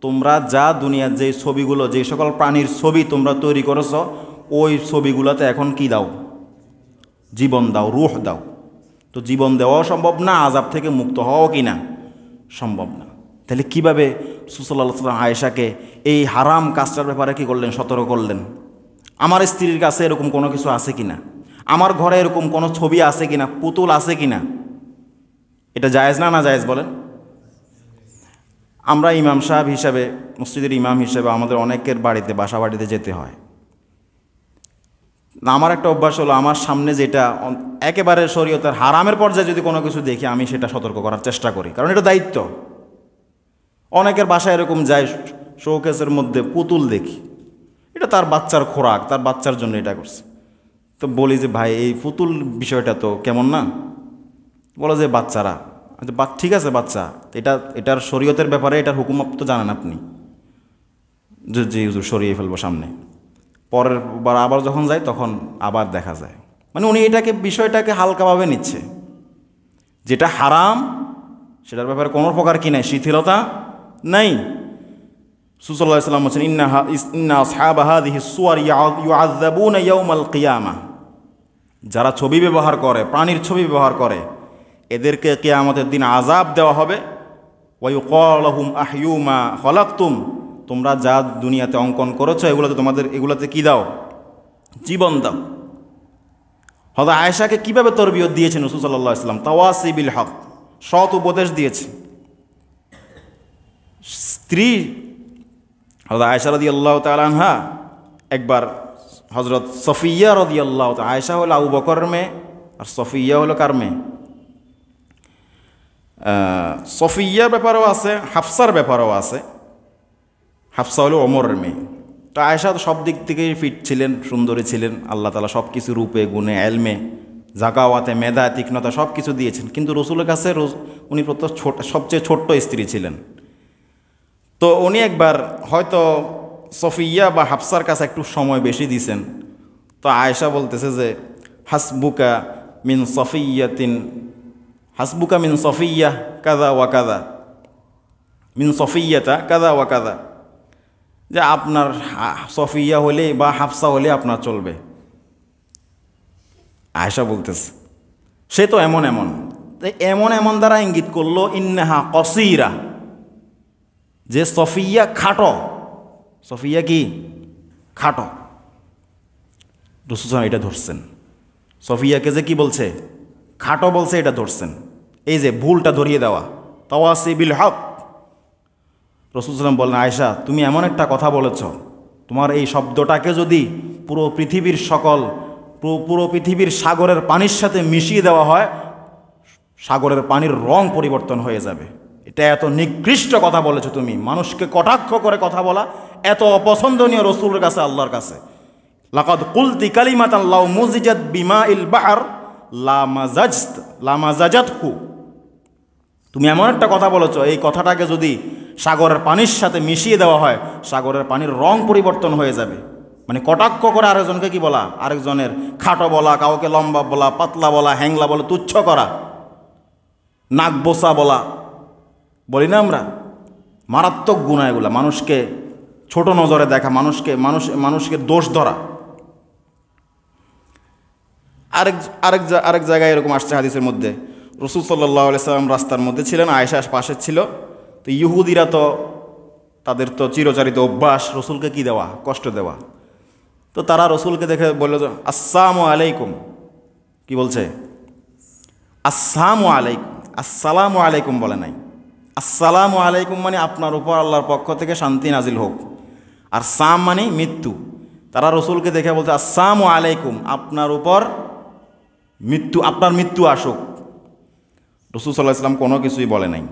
তোমরা যা দুনিয়ার যে ছবিগুলো, যে সকল প্রাণীর ছবি তোমরা তৈরি করেছ, ওই ছবিগুলোতে এখন কি দাও? জীবন দাও, রূহ দাও। তো জীবন দেওয়াও সম্ভব না, আযাব থেকে মুক্ত হওয়াও কি না সম্ভব না। তাহলে কীভাবে রাসূল সাল্লাল্লাহু আলাইহি ওয়াসাল্লাম আয়েশাকে এই হারাম কাজটার ব্যাপারে কী করলেন? সতর্ক করলেন। আমার স্ত্রীর কাছে এরকম কোনো কিছু আছে কি না, আমার ঘরে এরকম কোনো ছবি আছে কি না, পুতুল আছে কি না, এটা জায়েজ না না জায়েজ বলেন? আমরা ইমাম সাহেব হিসাবে, মসজিদের ইমাম হিসেবে আমাদের অনেকের বাড়িতে, বাসা বাড়িতে যেতে হয়। আমার একটা অভ্যাস হলো, আমার সামনে যেটা একেবারে শরীয়তের হারামের পর্যায়ে যদি কোনো কিছু দেখি, আমি সেটা সতর্ক করার চেষ্টা করি, কারণ এটা দায়িত্ব। অনেকের বাসায় এরকম যায়, শোকেসের মধ্যে পুতুল দেখি, এটা তার বাচ্চার খোরাক, তার বাচ্চার জন্য এটা করছে। তো বলি যে ভাই এই পুতুল বিষয়টা তো কেমন না? বলো যে বাচ্চারা, আচ্ছা ঠিক আছে বাচ্চা, এটার শরীয়তের ব্যাপারে এটার হুকুম তো জানেন আপনি, যে জি হুজুর সরিয়ে ফেলবো সামনে। পরের বার আবার যখন যায় তখন আবার দেখা যায়, মানে উনি এটাকে বিষয়টাকে হালকাভাবে নিচ্ছে। যেটা হারাম সেটার ব্যাপারে কোনো প্রকার কি নাই, শিথিলতা নাই। রাসূল সাল্লাল্লাহু আলাইহি ওয়াসাল্লাম বলেন, ইন্না আসহাবা হাযিহি সুওয়ার ইউআযাবুনা ইয়াওমাল কিয়ামাহ, যারা ছবি ব্যবহার করে, প্রাণীর ছবি ব্যবহার করে, এদেরকে কিয়ামতের দিন আযাব দেওয়া হবে। ওয়া ইউকালু লাহুম আহইউ মা খালাকতুম, তোমরা যা দুনিয়াতে অঙ্কন করেছো এগুলোতে কি দাও, জীবন দাও। হযরত আয়েশাকে কিভাবে তরবিয়ত দিয়েছেন রাসূল সাল্লাল্লাহু আলাইহি ওয়াসাল্লাম, তাওয়াসি বিল হক, সৎ উপদেশ দিয়েছে। স্ত্রী হযরত আয়েশা রাদিয়াল্লাহু তাআলা আনহা একবার হযরত সফিয়া রাদিয়াল্লাহু তাআলা, আয়েশা হলো আবু বকরের মেয়ে আর সফিয়া হলো কার মেয়ে? সফিয়ার ব্যাপারেও আছে, হাফসার ব্যাপারেও আছে। হাফসা হলো ওমরের মেয়ে। তো আয়েশা তো সব দিক থেকেই ফিট ছিলেন, সুন্দরী ছিলেন। আল্লাহ তাআলা সব কিছু রূপে গুণে এলমে জাকাওয়াতে মেধা তীক্ষ্ণতা সব কিছু দিয়েছেন, কিন্তু রসুলের কাছে উনি সবচেয়ে ছোট্ট স্ত্রী ছিলেন। তো উনি একবার হয়তো সফিয়া বা হাফসার কাছে একটু সময় বেশি দিয়েছেন। তো আয়েশা বলতেছে যে হাসবুকা মিন সফিয়া কাদা ওয়া কাদা, মিন সফিয়াতা কাদা ওয়া কাদা, যে আপনার সফিয়া হলে বা হাফসা হলে আপনার চলবে। আয়েশা বলতেছে সে তো এমন এমন, এমন এমন দ্বারা ইঙ্গিত করলো ইন্নাহা কসিরা, যে সফিয়া খাটো। সফিয়া কি খাটো? রাসূল এটা ধরছেন, সফিয়াকে যে কি বলছে, খাটো বলছে, এটা ধরছেন। এই যে ভুলটা ধরিয়ে দেওয়া, তাওয়াসি বিল হক। রাসূল সাল্লাল্লাহু বললেন, আয়েশা তুমি এমন একটা কথা বলেছ, তোমার এই শব্দটাকে যদি পুরো পৃথিবীর সাগরের পানির সাথে মিশিয়ে দেওয়া হয়, সাগরের পানির রং পরিবর্তন হয়ে যাবে। এটা এত নিকৃষ্ট কথা বলেছো তুমি, মানুষকে কটাক্ষ করে কথা বলা এত অপছন্দনীয় রাসূলের কাছে, আল্লাহর কাছে। লাকাদ কুলতি কালিমাতান লাউ মুজিজাত বিমাইল বাহর লা মাজাজাতহু, তুমি এমন একটা কথা বলেছো, এই কথাটাকে যদি সাগরের পানির সাথে মিশিয়ে দেওয়া হয়, সাগরের পানির রং পরিবর্তন হয়ে যাবে। মানে কটাক্ষ করে আরেকজনকে কি বলা, আরেকজনের খাটো বলা, কাউকে লম্বা বলা, পাতলা বলা, হ্যাংলা বলা, তুচ্ছ করা, নাক বোসা বলা, বলি না আমরা? মারাত্মক গুনাহ এগুলা। মানুষকে ছোট নজরে দেখা, মানুষকে দোষ ধরা। আরেক জায়গায় এরকম আসছে হাদিসের মধ্যে, রাসূল সাল্লাল্লাহু আলাইহি সাল্লাম রাস্তার মধ্যে ছিলেন, আয়েশা পাশে ছিল। তো ইহুদিরা তো তাদের তো চিরচারিত অভ্যাস রসুলকে কি দেওয়া, কষ্ট দেওয়া। তো তারা রসুলকে দেখে বলল যে আসসালামু আলাইকুম। কি বলছে? আসসালামু আলাইকুম, আসসালামু আলাইকুম বলে নাই। আসসালামু আলাইকুম মানে আপনার উপর আল্লাহর পক্ষ থেকে শান্তি নাজিল হোক, আর সাম মানে মৃত্যু। তারা রসুলকে দেখে বলছে আসসালামু আলাইকুম, আপনার উপর মৃত্যু, আপনার মৃত্যু আসুক। রাসূল সাল্লাল্লাহু আলাইহি ওয়াসাল্লাম কোনো কিছুই বলে নাই।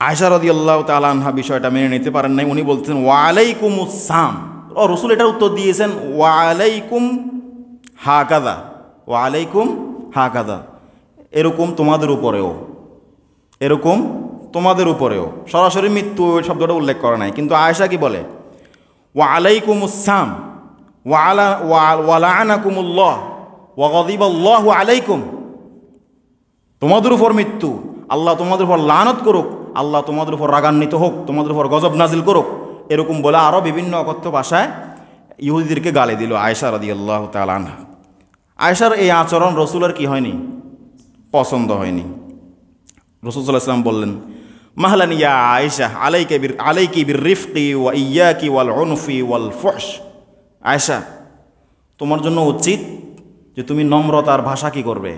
আয়েশা রাদিয়াল্লাহু তাআলা আনহা বিষয়টা মেনে নিতে পারেন নাই। উনি বলতেছেন ওয়ালাইকুমুস সাম। রাসূল এটার উত্তর দিয়েছেন ওয়ালাইকুম হাকাযা, ওয়ালাইকুম হাকাযা, এরকম তোমাদের উপরেও, এরকম তোমাদের উপরেও। সরাসরি মৃত্যু ওই শব্দটা উল্লেখ করা নাই, কিন্তু আয়েশা কি বলে ওয়ালাইকুমুস সাম ওয়ালাআনাকুমুল্লাহ ওয়া গাযিবাল্লাহু আলাইকুম, তোমাদের উপর মৃত্যু, আল্লাহ তোমাদের উপর লানত করুক, আল্লাহ তোমাদের উপর রাগান্বিত হোক, তোমাদের উপর গজব নাজিল করুক, এরকম বলে আরও বিভিন্ন অকথ্য ভাষায় ইহুদিদেরকে গালি দিল আয়েশা রাদিয়াল্লাহু তাআলা আনহা। আয়েশার এই আচরণ রসুলের কি হয়নি, পছন্দ হয়নি। রাসূল সাল্লাল্লাহু আলাইহি ওয়াসাল্লাম বললেন মাহলান ইয়া আয়েশা আলাইকি বিররিফকি ওয়া ইয়াকি ওয়াল উনফি ওয়াল ফুহশ। আয়েশা তোমার জন্য উচিত যে তুমি নম্রতার ভাষা কি করবে,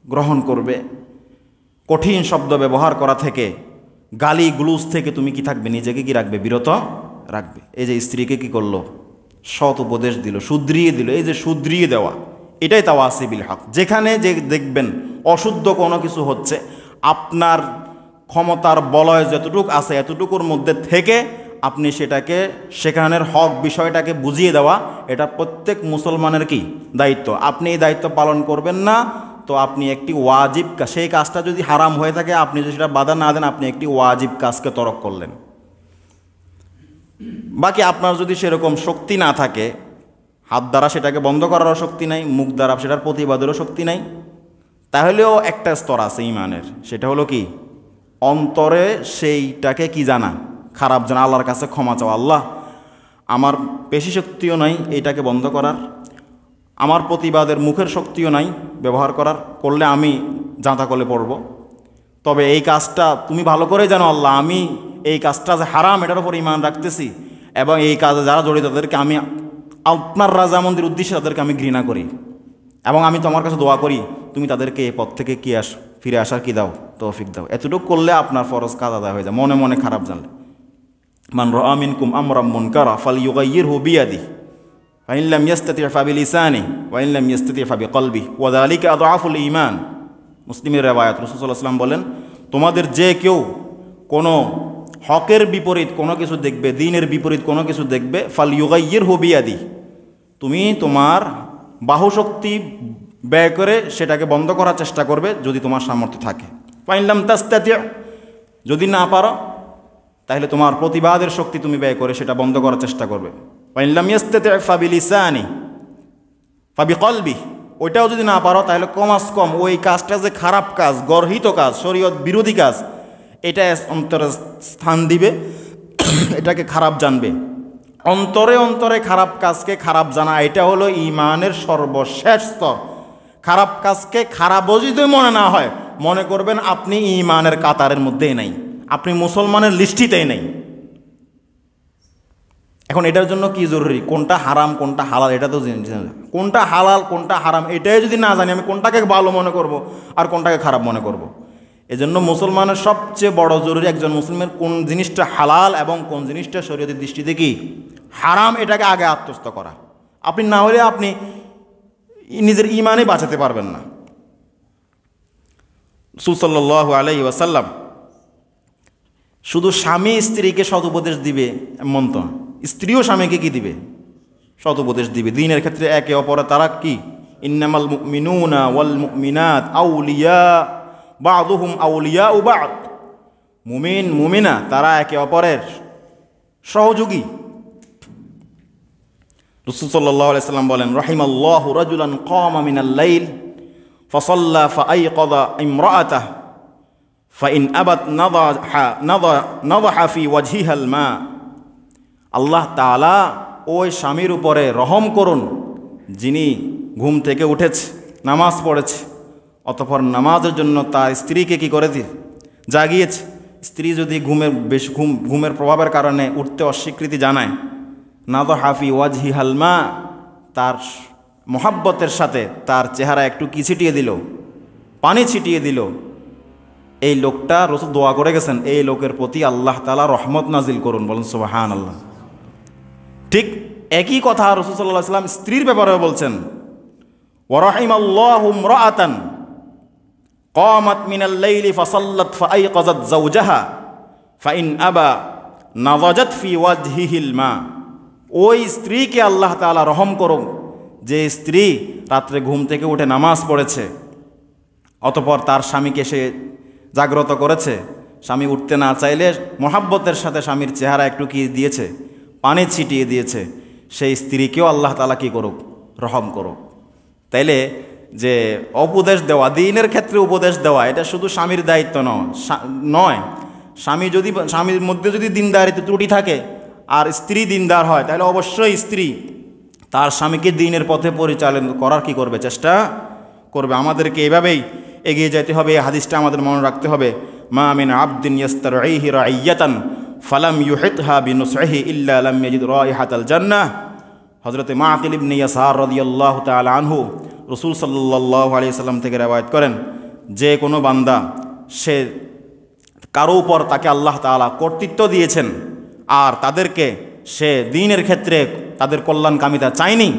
গ্রহণ করবে, কঠিন শব্দ ব্যবহার করা থেকে, গালি গ্লুজ থেকে তুমি কি থাকবে, নিজেকে কি রাখবে, বিরত রাখবে। এই যে স্ত্রীকে কি করলো, সৎ উপদেশ দিল, শুধরিয়ে দিল। এই যে শুধরিয়ে দেওয়া, এটাই তাওয়াসি বিল হক। যেখানে যে দেখবেন অশুদ্ধ কোনো কিছু হচ্ছে, আপনার ক্ষমতার বলয় যতটুকু আছে এতটুকুর মধ্যে থেকে আপনি সেটাকে, সেখানের হক বিষয়টাকে বুঝিয়ে দেওয়া, এটা প্রত্যেক মুসলমানের কি দায়িত্ব। আপনি এই দায়িত্ব পালন করবেন না তো আপনি একটি ওয়াজিব কাজ, সেই কাজটা যদি হারাম হয়ে থাকে, আপনি যদি সেটা বাধা না দেন, আপনি একটি ওয়াজিব কাজকে তরক করলেন। বাকি আপনার যদি সেরকম শক্তি না থাকে, হাত দ্বারা সেটাকে বন্ধ করারও শক্তি নাই, মুখ দ্বারা সেটার প্রতিবাদেরও শক্তি নাই, তাহলেও একটা স্তর আছে ইমানের। সেটা হলো কি, অন্তরে সেইটাকে কি জানা, খারাপ জানা, আল্লাহর কাছে ক্ষমা চাওয়া। আল্লাহ, আমার পেশি শক্তিও নাই এইটাকে বন্ধ করার, আমার প্রতিবাদের মুখের শক্তিও নাই ব্যবহার করার, করলে আমি জাঁতা কলে পড়ব। তবে এই কাজটা তুমি ভালো করে জানো আল্লাহ, আমি এই কাজটা যে হারাম এটার উপর ইমান রাখতেছি, এবং এই কাজে যারা জড়িত তাদেরকে আমি আপনার রাজামন্দির উদ্দেশ্যে তাদেরকে আমি ঘৃণা করি, এবং আমি তোমার কাছে দোয়া করি তুমি তাদেরকে এই পথ থেকে ফিরে আসার কি দাও, তৌফিক দাও। এতটুকু করলে আপনার ফরজ কাজ আদায় হয়ে যায়, মনে মনে খারাপ জানলে। মান রাআ মিনকুম আমরান মুনকারা ফালইয়ুগাইয়িরহু বিয়াদিহি ফাইন লাম ইয়াস্তাতি' ফাবিলিসানিহি ওয়া ইন লাম ইয়াস্তাতি' ফাবিকলবিহি ওয়া যালিকা আযআফুল ঈমান। মুসলিমের রিওয়ায়াত, রাসূল সাল্লাল্লাহু আলাইহি ওয়াসাল্লাম বলেন, তোমাদের যে কেউ কোনো হকের বিপরীত কোনো কিছু দেখবে, দ্বীনের বিপরীত কোনো কিছু দেখবে, ফালইয়ুগাইয়িরহু বিয়াদিহি, তুমি তোমার বাহুশক্তি ব্যয় করে সেটাকে বন্ধ করার চেষ্টা করবে যদি তোমার সামর্থ্য থাকে। ফাইন লাম তাস্তাতি', যদি না পারো তাহলে তোমার প্রতিবাদের শক্তি তুমি ব্যয় করে সেটা বন্ধ করার চেষ্টা করবে। ফাইন লাম ইয়াস্তাতি' ফাবিলিসানিহি ফাবিকলবিহি, ওইটাও যদি না পারো তাহলে কমাস কম ওই কাজটা যে খারাপ কাজ, গর্হিত কাজ, শরীয়ত বিরোধী কাজ, এটা অন্তরে স্থান দিবে, এটাকে খারাপ জানবে। অন্তরে অন্তরে খারাপ কাজকে খারাপ জানা, এটা হলো ঈমানের সর্বশেষ স্তর। খারাপ কাজকে খারাপও যদি মনে না হয়, মনে করবেন আপনি ঈমানের কাতারের মধ্যেই নাই, আপনি মুসলমানের লিস্টিতেই নেই। এখন এটার জন্য কি জরুরি, কোনটা হারাম কোনটা হালাল এটা তো কোনটা হালাল কোনটা হারাম এটাই যদি না জানি, আমি কোনটাকে ভালো মনে করব আর কোনটাকে খারাপ মনে করব। এজন্য মুসলমানের সবচেয়ে বড় জরুরি একজন মুসলিমের কোন জিনিসটা হালাল এবং কোন জিনিসটা শরীয়তের দৃষ্টিতে কি হারাম, এটাকে আগে আত্মস্থ করা। আপনি না হলে আপনি নিজের ঈমানই বাঁচাতে পারবেন না। রাসূল সাল্লাল্লাহু আলাইহি ওয়াসাল্লাম শুধু স্বামী স্ত্রীকে সৎ উপদেশ দিবে এমন তো, স্ত্রীও স্বামীকে কি দিবে, সৎ উপদেশ দিবে। দ্বীনের ক্ষেত্রে একে অপরে তারা কি, ইন্নামাল মুমিনুনা ওয়াল মুমিনাত আউলিয়া বা'দুহুম আউলিয়াউ বা'দ, মুমিন মুমিনা তারা একে অপরের সহযোগী। রাসূল সাল্লাল্লাহু আলাইহি ওয়াসাল্লাম বলেন, রাহিমাল্লাহু রাজুলান কামা মিনাল লাইল ফাসাল্লা ফাআইকাযা ইমরাআতাহু ফাইন আবাত নাযহা ফি ওয়াজহিহাল মা। আল্লাহ তাআলা ওই স্বামীর উপরে রহম করুন যিনি ঘুম থেকে উঠেছে, নামাজ পড়েছে, অতঃপর নামাজের জন্য তার স্ত্রীকে কি করে জাগিয়েছে। স্ত্রী যদি ঘুমের প্রভাবের কারণে উঠতে অস্বীকৃতি জানায়, নাযহা ফি ওয়াজহিহাল মা, তার মোহাব্বতের সাথে তার চেহারা একটু কি ছিটিয়ে দিল, পানি ছিটিয়ে দিল, এই লোকটা রাসূল দোয়া করে গেছেন, এই লোকের প্রতি আল্লাহ তাআলা রহমত নাজিল করুন, বলেন সুবহানাল্লাহ। ঠিক একই কথা রাসূল সাল্লাল্লাহু আলাইহি ওয়াসাল্লাম স্ত্রীর ব্যাপারেও বলছেন, ওয়া রাহিমাল্লাহু ইমরাআতান কামাত মিনাল লাইলি ফাসাল্লাত ফাআইকাযাত যাওজাহা ফাইন আবা নাযাজাত ফি ওয়াজহিহিল মা। ওই স্ত্রীকে আল্লাহ তাআলা রহম করুন যে স্ত্রী রাত্রে ঘুম থেকে উঠে নামাজ পড়েছে, অতঃপর তার স্বামীকে সে জাগ্রত করেছে, স্বামী উঠতে না চাইলে মোহাব্বতের সাথে স্বামীর চেহারা একটু কি দিয়েছে, পানি ছিটিয়ে দিয়েছে, সেই স্ত্রীকেও আল্লাহ তাআলা কি করুক, রহম করুক। তাইলে যে উপদেশ দেওয়া, দ্বীনের ক্ষেত্রে উপদেশ দেওয়া, এটা শুধু স্বামীর দায়িত্ব নয়। স্বামীর মধ্যে যদি দ্বীনদারিতে ত্রুটি থাকে আর স্ত্রী দ্বীনদার হয়, তাহলে অবশ্যই স্ত্রী তার স্বামীকে দ্বীনের পথে পরিচালনা করার কি করবে, চেষ্টা করবে। আমাদেরকে এভাবেই এগিয়ে যেতে হবে। এই হাদিসটা আমাদের মনে রাখতে হবে, মা মিন আবদিন ইয়াস্তারঈহি রাইয়াতান ফালাম ইউহিতহা বিনুসঈহি ইল্লা লাম ইয়াজিদ রাইহাতাল জান্নাহ। হযরতে মাকিল ইবনে ইয়াসার রাদিয়াল্লাহু তাআলা আনহু রাসূল সাল্লাল্লাহু আলাইহি সাল্লাম থেকে রওয়ায়াত করেন, যে কোনো বান্দা সে কারো উপর তাকে আল্লাহ তাআলা কর্তৃত্ব দিয়েছেন আর তাদেরকে সে দ্বীনের ক্ষেত্রে তাদের কল্যাণকামিতা চায়নি,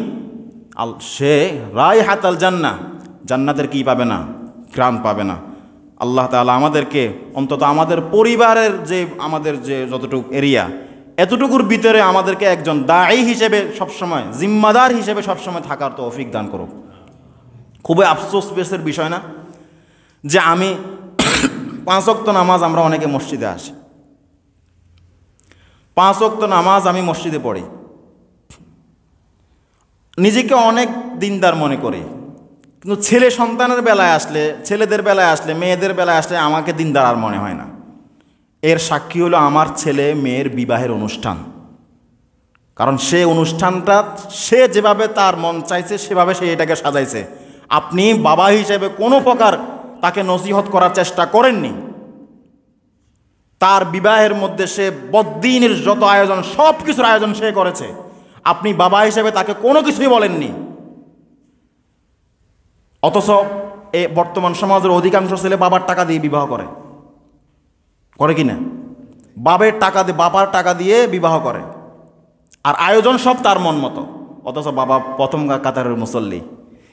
সে রাইহাতাল জান্নাহ, জান্নাতের কি পাবে না, ঘ্রাণ পাবে না। আল্লাহ তাআলা আমাদেরকে অন্তত আমাদের পরিবারের আমাদের যে যতটুকু এরিয়া, এতটুকুর ভিতরে আমাদেরকে একজন দায়ী হিসেবে সবসময়, জিম্মাদার হিসেবে সবসময় থাকার তৌফিক দান করুক। খুবই আফসোসের বিষয় না যে আমি 5 ওয়াক্ত নামাজ আমরা অনেকে মসজিদে আসি, 5 ওয়াক্ত নামাজ আমি মসজিদে পড়ি, নিজেকে অনেক দিনদার মনে করি, কিন্তু ছেলে সন্তানের বেলায় আসলে, ছেলেদের বেলায় আসলে, মেয়েদের বেলায় আসলে আমাকে দিনদার আর মনে হয় না। এর সাক্ষী হলো আমার ছেলে মেয়ের বিবাহের অনুষ্ঠান। কারণ সে অনুষ্ঠানটা সে যেভাবে তার মন চাইছে সেভাবে সে এটাকে সাজাইছে। আপনি বাবা হিসেবে কোনো প্রকার তাকে নসিহত করার চেষ্টা করেননি। তার বিবাহের মধ্যে সে বদ্দিনের যত আয়োজন, সব কিছুর আয়োজন সে করেছে। আপনি বাবা হিসেবে তাকে কোনো কিছুই বলেননি। অথচ এ বর্তমান সমাজের অধিকাংশ ছেলে বাবার টাকা দিয়ে বিবাহ করে, করে কি না? বাবার টাকা দিয়ে বিবাহ করে, আর আয়োজন সব তার মন মতো। অথচ বাবা প্রথম কাতারের মুসল্লি,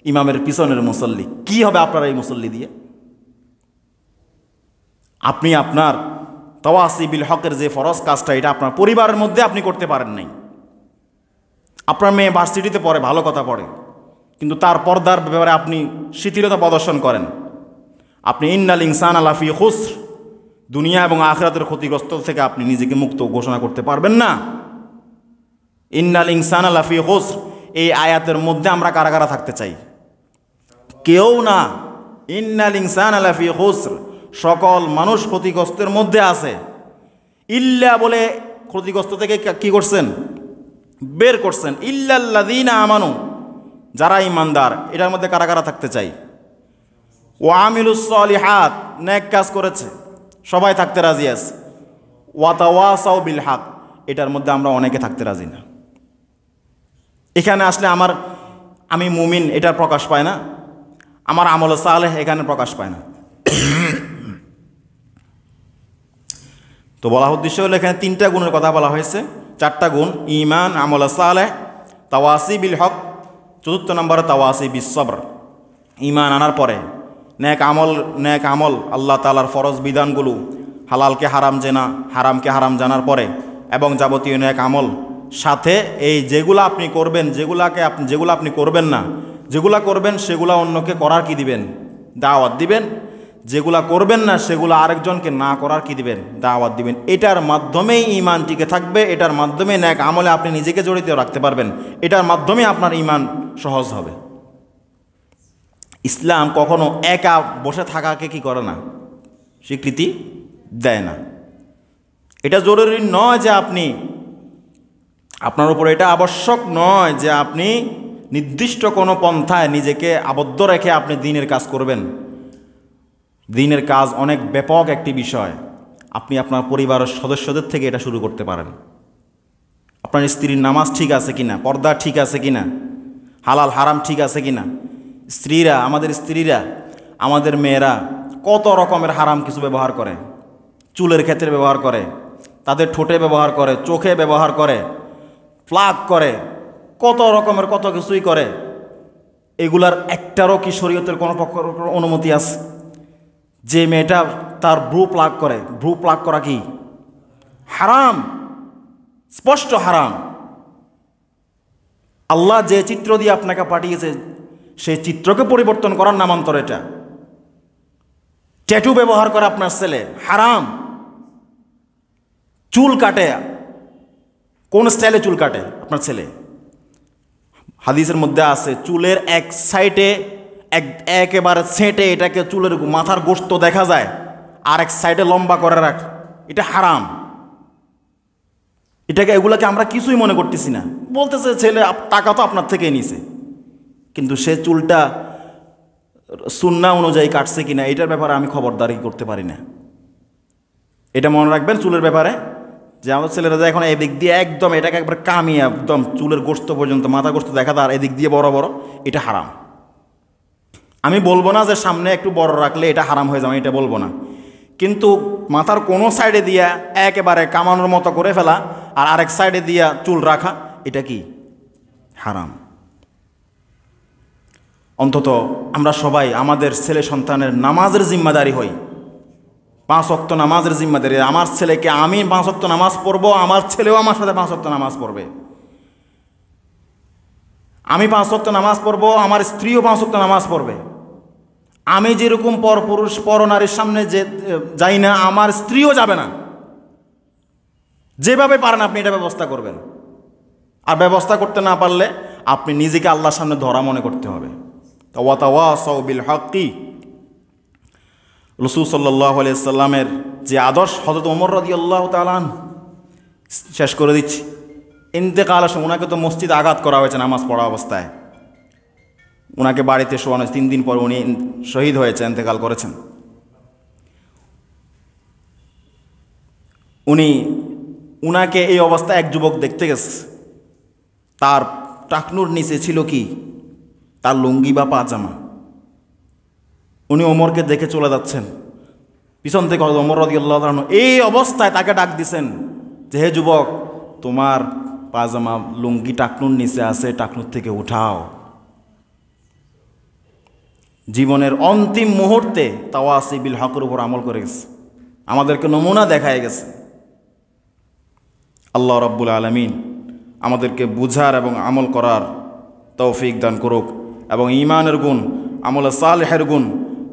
ইমামের পিছনের মুসল্লি। কি হবে আপনার এই মুসল্লি দিয়ে? আপনি আপনার তাওয়াসি বিল হকের যে ফরজ কাজটা, এটা আপনার পরিবারের মধ্যে আপনি করতে পারেন নাই। আপনার মেয়ে ভার্সিটিতে পড়ে, ভালো কথা পড়ে, কিন্তু তার পর্দার ব্যাপারে আপনি শিথিলতা প্রদর্শন করেন। আপনি ইন্নাল ইনসানা লাফি খুসর, দুনিয়া এবং আখিরাতের ক্ষতিগ্রস্ত থেকে আপনি নিজেকে মুক্ত ঘোষণা করতে পারবেন না। ইন্নাল ইনসানা লাফি খুসর, এই আয়াতের মধ্যে আমরা কারা কারা থাকতে চাই? কেউ না। ইন্নাল ইনসানা লাফি খুসর, সকল মানুষ ক্ষতিগ্রস্তের মধ্যে আছে। ইল্লা বলে ক্ষতিগ্রস্ত থেকে কি করছেন? বের করছেন। ইল্লাল্লাযীনা আমানু, যারা ঈমানদার, এটার মধ্যে কারা কারা থাকতে চাই? ওয়া আমিলুস সলিহাত, নেক কাজ করেছে, সবাই থাকতে রাজি আছে। ওয়া তাওয়াসাউ বিল হক, এটার মধ্যে আমরা অনেকে থাকতে রাজি না। এখানে আসলে আমি মুমিন এটার প্রকাশ পায় না, আমার আমল সালেহ এখানে প্রকাশ পায় না। তো বলা উদ্দেশ্য হলো এখানে 3টা গুণের কথা বলা হয়েছে, 4টা গুণ: ঈমান, আমল সালেহ, তাওয়াসি বিল হক। 4th নম্বরে তাওয়াসি বিস সবর। ঈমান আনার পরে নেক আমল, আল্লাহ তাআলার ফরজ বিধানগুলো, হালালকে হারাম জানা, হারামকে হারাম জানার পরে, এবং যাবতীয় নেক আমল সাথে এই যেগুলো আপনি করবেন, যেগুলো আপনি করবেন না, যেগুলা করবেন সেগুলা অন্যকে করার কি দিবেন? দাওয়াত দিবেন। যেগুলা করবেন না সেগুলো আরেকজনকে না করার কি দিবেন? দাওয়াত দিবেন। এটার মাধ্যমেই ঈমান টিকে থাকবে, এটার মাধ্যমে নেক আমলে আপনি নিজেকে জড়িত রাখতে পারবেন, এটার মাধ্যমে আপনার ঈমান সহজ হবে। ইসলাম কখনো একা বসে থাকাকে কি করে না? স্বীকৃতি দেয় না। এটা জরুরি নয় যে আপনার উপর এটা আবশ্যক নয় যে আপনি নির্দিষ্ট কোনো পন্থায় নিজেকে আবদ্ধ রেখে আপনি দ্বীনের কাজ করবেন। দ্বীনের কাজ অনেক ব্যাপক একটি বিষয়। আপনি আপনার পরিবারের সদস্যদের থেকে এটা শুরু করতে পারেন। আপনার স্ত্রীর নামাজ ঠিক আছে কিনা, পর্দা ঠিক আছে কিনা, হালাল হারাম ঠিক আছে কিনা। আমাদের স্ত্রীরা, আমাদের মেয়েরা কত রকমের হারাম কিছু ব্যবহার করে। চুলের ক্ষেত্রে ব্যবহার করে, তাদের ঠোঁটে ব্যবহার করে, চোখে ব্যবহার করে, প্লাগ করে, কত রকমের কত কিছুই করে। এগুলার একটারও কি শরীয়তের কোনো অনুমতি আছে? যে মেয়েটা তার ভ্রু প্লাগ করে, ভ্রু প্লাগ করা কি হারাম, স্পষ্ট হারাম। আল্লাহ যে চিত্র দিয়ে আপনাকে পাঠিয়েছে সেই চিত্রকে পরিবর্তন করার নামান্তর এটা। ট্যাটু ব্যবহার করে আপনার ছেলে, হারাম। চুল কাটে, কোন স্টাইলে চুল কাটে আপনার ছেলে? হাদিসের মধ্যে আছে চুলের এক সাইডে একেবারে ছেঁটে এটাকে চুলের মাথার গোশত দেখা যায়, আর এক সাইডে লম্বা করে রাখ, এটা হারাম। এগুলাকে আমরা কিছুই মনে করতেছি না। বলতেছে ছেলে টাকা তো আপনার থেকেই নিছে, কিন্তু সে চুলটা সুন্নাহ অনুযায়ী কাটছে কিনা এটার ব্যাপারে আমি খবরদারি করতে পারি না। এটা মনে রাখবেন চুলের ব্যাপারে, যে আমাদের ছেলেরা যায় এখন এদিক দিয়ে একদম এটাকে একবার কামিয়ে একদম চুলের গোশত পর্যন্ত, মাথা গোশত দেখা তার এদিক দিয়ে বড় বড়, এটা হারাম। আমি বলবো না যে সামনে একটু বড় রাখলে এটা হারাম হয়ে যাবে, এটা বলবো না, কিন্তু মাথার কোনো সাইডে দিয়া একেবারে কামানোর মতো করে ফেলা আর আরেক সাইডে দিয়া চুল রাখা, এটা কি হারাম। অন্তত আমরা সবাই আমাদের ছেলে সন্তানের নামাজের জিম্মাদারি হই। 5 ওয়াক্ত নামাজের জিম্মাদারি। আমার ছেলেকে আমি 5 ওয়াক্ত নামাজ পড়বো, আমার ছেলেও আমার সাথে 5 ওয়াক্ত নামাজ পড়বে। আমি 5 ওয়াক্ত নামাজ পড়বো, আমার স্ত্রীও 5 ওয়াক্ত নামাজ পড়বে। আমি যেরকম পরপুরুষ পরনারীর সামনে যে যাই না, আমার স্ত্রীও যাবে না। যেভাবে পারেন আপনি এটা ব্যবস্থা করবেন। আর ব্যবস্থা করতে না পারলে আপনি নিজেকে আল্লাহর সামনে ধরা মনে করতে হবে। ওয়াতাওয়াসাউ বিল হাক্কি, রাসূল সাল্লাল্লাহু আলাইহি সাল্লামের যে আদর্শ, হযরত ওমর রাদিয়াল্লাহু তাআলা আনহু, শেষ করে দিচ্ছি, ইন্তেকালের সময় ওনাকে তো মসজিদে আঘাত করা হয়েছে নামাজ পড়া অবস্থায়, ওনাকে বাড়িতে শোয়ানো হয়েছে, 3 দিন পর উনি শহীদ হয়েছে, ইন্তেকাল করেছেন। উনাকে এই অবস্থায় এক যুবক দেখতে গেছে, তার টাকনুর নিচে ছিল কি, তার লুঙ্গি বা পাজামা। উনি ওমরকে দেখে চলে যাচ্ছেন, পিছন থেকে ওমর রাদিয়াল্লাহু তাআলা এই অবস্থায় তাকে ডাক দিছেন যে, হে যুবক, তোমার পাজামা লুঙ্গি টাকনুর নিচে আছে, টাকনুর থেকে উঠাও। জীবনের অন্তিম মুহূর্তে তাওয়াসি বিল হকের উপর আমল করে গেছে, আমাদেরকে নমুনা দেখায় গেছে। আল্লাহ রাব্বুল আলামিন আমাদেরকে বুঝার এবং আমল করার তৌফিক দান করুক, এবং ঈমানের গুণ, আমলে সালেহের গুণ,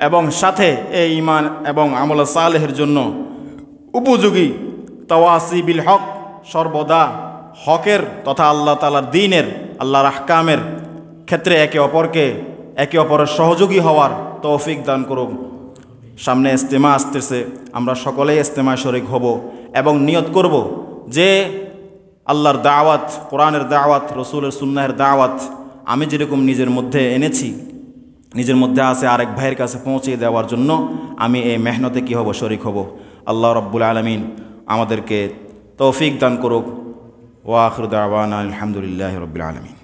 এবং সাথে এই ঈমান এবং আমলে সালেহের জন্য উপযোগী তাওয়াসি বিল হক, সর্বদা হকের তথা আল্লাহ তাআলার দ্বীনের, আল্লাহর আহকামের ক্ষেত্রে একে অপরের সহযোগী হওয়ার তৌফিক দান করুক। সামনে ইজতেমা আসতেছে, আমরা সকলেই ইজতেমায় শরীক হব এবং নিয়ত করব যে আল্লাহর দাওয়াত, কোরআনের দাওয়াত, রসুলের সুন্নাহের দাওয়াত আমি যেরকম নিজের মধ্যে এনেছি, নিজের মধ্যে আছে, আরেক ভাইয়ের কাছে পৌঁছে দেওয়ার জন্য আমি এই মেহনতে কী হব, শরীক হব। আল্লাহ রাব্বুল আলামিন আমাদেরকে তৌফিক দান করুক। ওয়া আখিরু দাওয়ানা আলহামদুলিল্লাহি রাব্বিল আলামিন।